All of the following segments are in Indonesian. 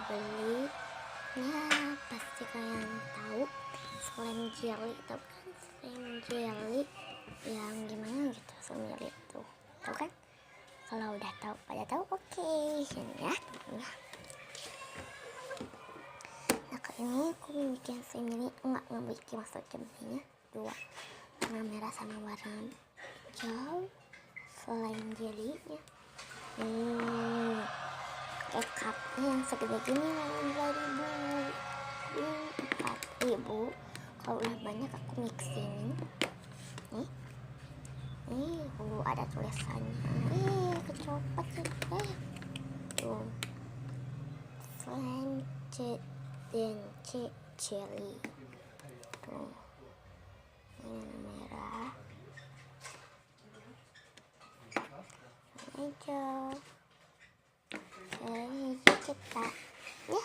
beli ya, pasti kalian tahu slime jelly. Tahu kan slime jelly yang gimana gitu, slime jelly itu tahu kan? Kalau udah tahu, pada tahu, oke. Ini ya temennya. Nah kali ini aku bikin slime jelly, enggak bikin, maksudnya belinya dua, warna merah sama warna hijau slime jelly-nya. Pakai cupnya yang segede gini, 4.000. Kalau udah banyak aku mixing nih ada tulisannya, kecopot sih tuh, slime jelly tuh, ini warna merah, warna hijau. Kita ya,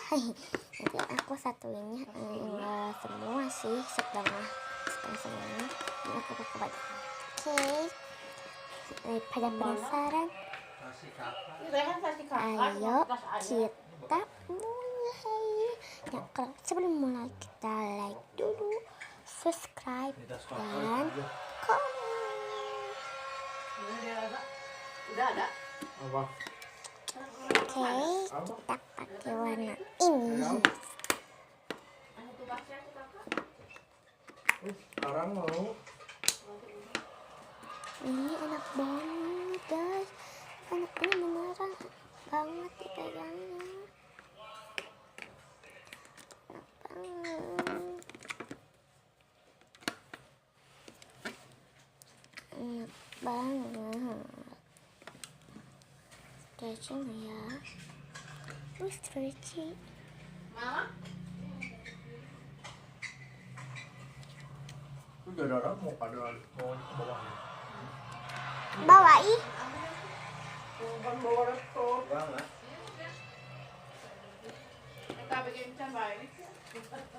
nanti aku satuinnya enggak semua sih, setengah semuanya ini aku pakai. Oke, daripada penasaran, ayo kita mulai. Nah, sebelum mulai kita like dulu, subscribe dan komen. Udah ada. Oke, kita pakai warna ini. Sekarang mau. Ini enak banget guys, ini beneran banget dipegangnya, enak banget. Stretching ya, stretching. Mama? Itu darah mau pada mau ke bawah. Bawa ih. Bukan bawa laptop banget. Kita bikin coba ini.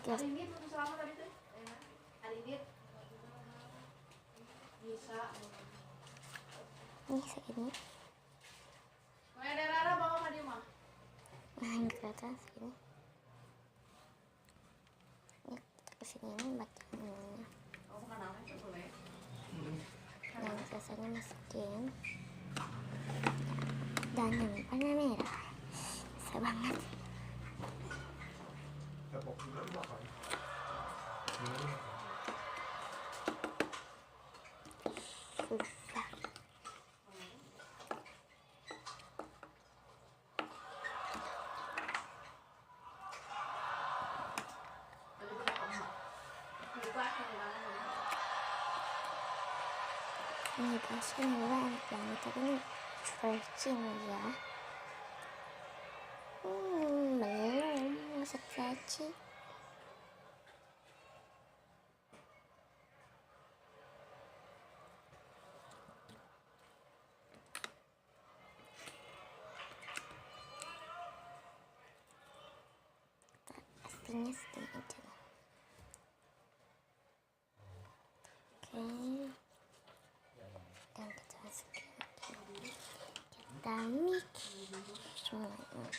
Hari ini putus selama tadi tuh. Hari ini bisa. Ini segini. Mau ada Rara bawa sama dia mah. Nah ini kelihatan segini. Ini kesini ini bacanya. Oh bukan namanya boleh. Dan sisanya masukin. Dan yang warna merah. Bisa banget. Tepok juga makan. Susah. Ini gasnya juga enak banget, tapi ini stretching ya. Belum stretching. Pastinya sedikit aja. Oke. Dan kita masukin lagi. Kita mix semuanya.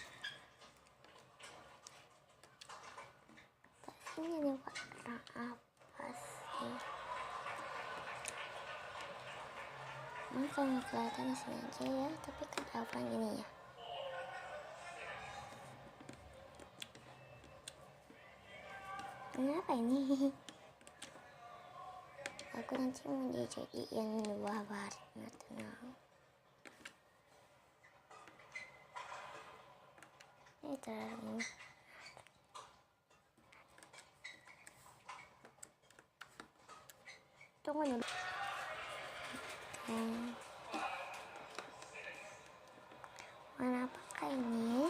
Ini ada warna apa sih? Kalau kelihatan di sini aja ya, tapi kelihatan gini ya. Ini apa ini? Aku nanti mau dijadiin dua warna, tenang. Ini terlalu ini. Tunggu dulu. Warna apakah ini?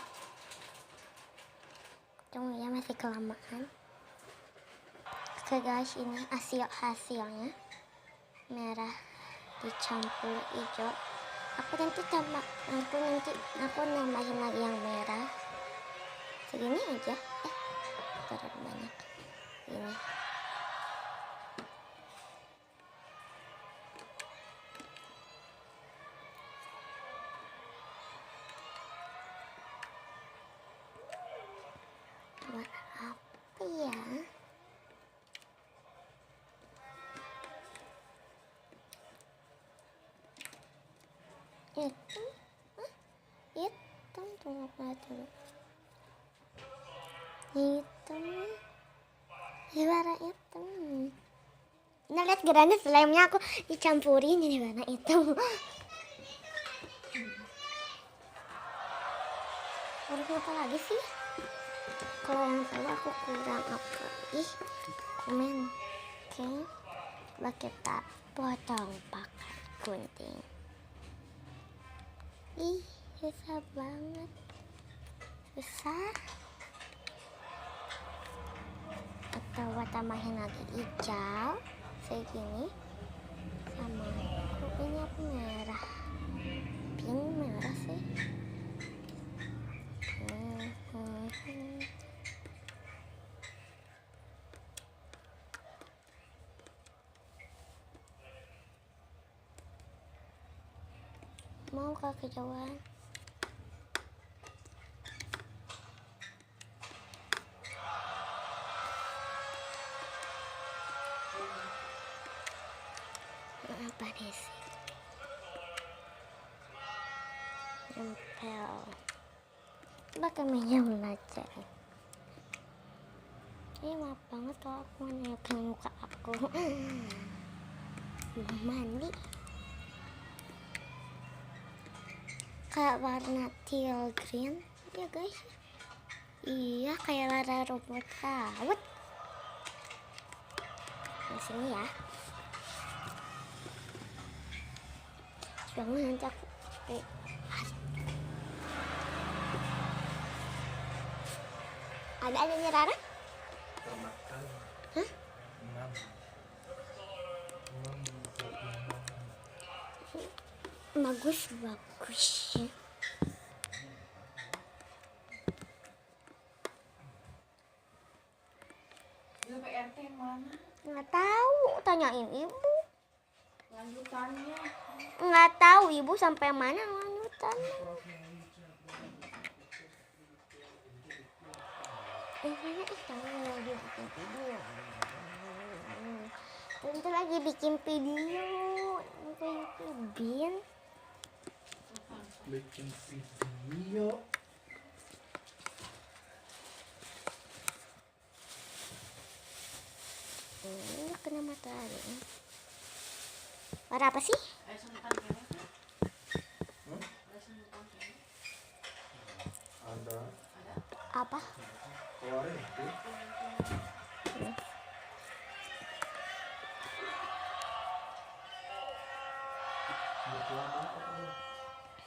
Tunggu ya, masih kelamaan. Oke guys, ini hasilnya merah dicampur hijau. Aku nanti nambahin lagi yang merah. Segini aja. Terlalu banyak. Ini. ya. Hitam, hitam tuh apa tuh? Hitam, warna hitam. Nah, lihat geranda slamnya aku dicampurin ini warna hitam. Harus apa lagi sih? Kalau yang tahu aku kurang apa? Ih, komen. Oke, kita potong pakai gunting. Ih, susah banget. Susah. Atau tambahin lagi hijau segini sama kok ini apa merah, pink merah sih. Mau kak kejauhan? Apa nih sih? Nempel. Pakai minyak belajar. Maaf banget kalau aku menyapu muka aku. Belum mandi. Kayak warna teal green ya guys. Iya, kayak warna rumput laut. Di sini ya. Jangan nanti aku ada Rara? Termakan. Hah? 6. Bagus ya. Itu PRT yang mana? Nggak tahu, tanyain ibu. Lanjutannya. Nggak tahu ibu sampai mana lanjutannya. Itu lagi bikin video untuk YouTube-in. Bikin video. Kena matahari. Warna apa sih? Ada semutan kayaknya. Ada semutan kayaknya. Ada. Apa? Keluarin itu.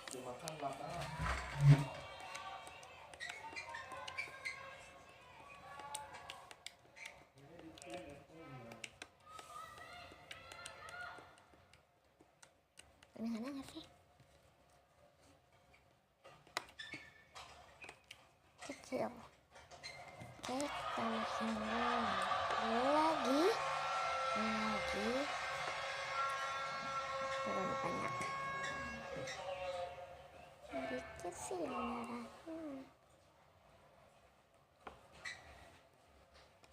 Dimakan bakar. Beneran nggak sih? Kecil. Oke, tambahin lagi. Terlalu banyak. Dikit sih yang merahnya.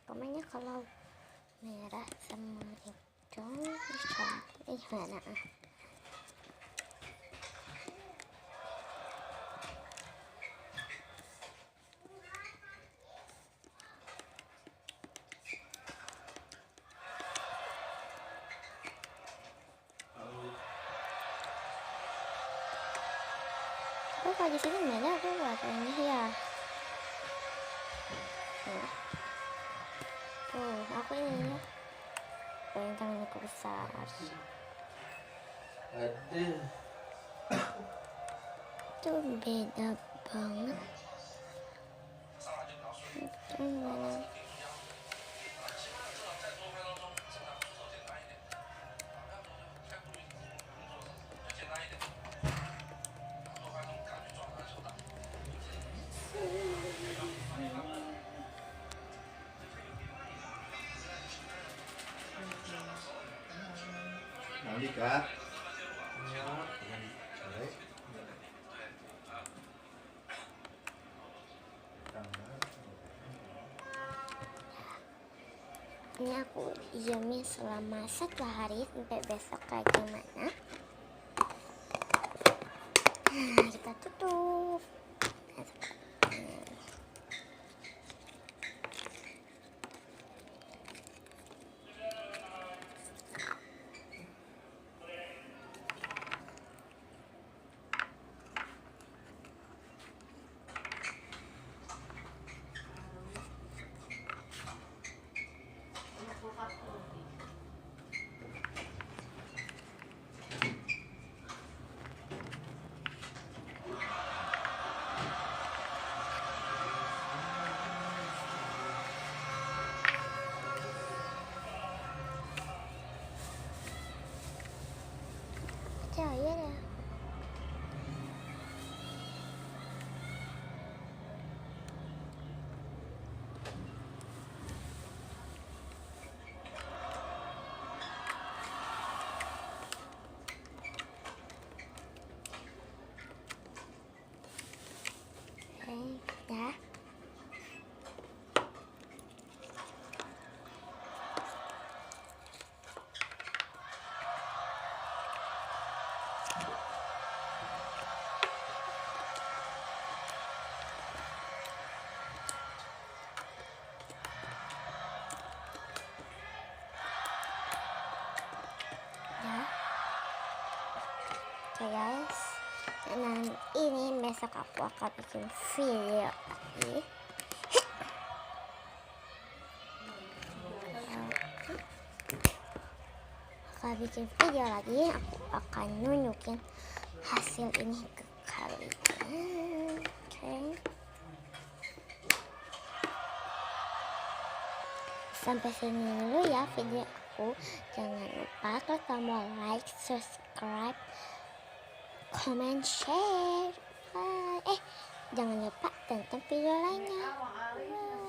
Komennya kalau merah sama hijau dicampur mana? Oh, kalau di sini merah aku warnanya ya. Tuh, aku ini ya. Pengen tangannya besar. Ada. Itu beda banget. Itu mana? Nanti kak. Ini aku diemin selama 1 hari sampai besok kayak gimana. Nah, kita tutup. Percaya dah. Dah. Oke guys, dan ini besok aku akan bikin video lagi. Aku akan nunjukin hasil ini ke kalian. Oke. Sampai sini dulu ya video aku. Jangan lupa klik tombol like, subscribe, comment, share. Bye. Jangan lupa tonton video lainnya. Bye.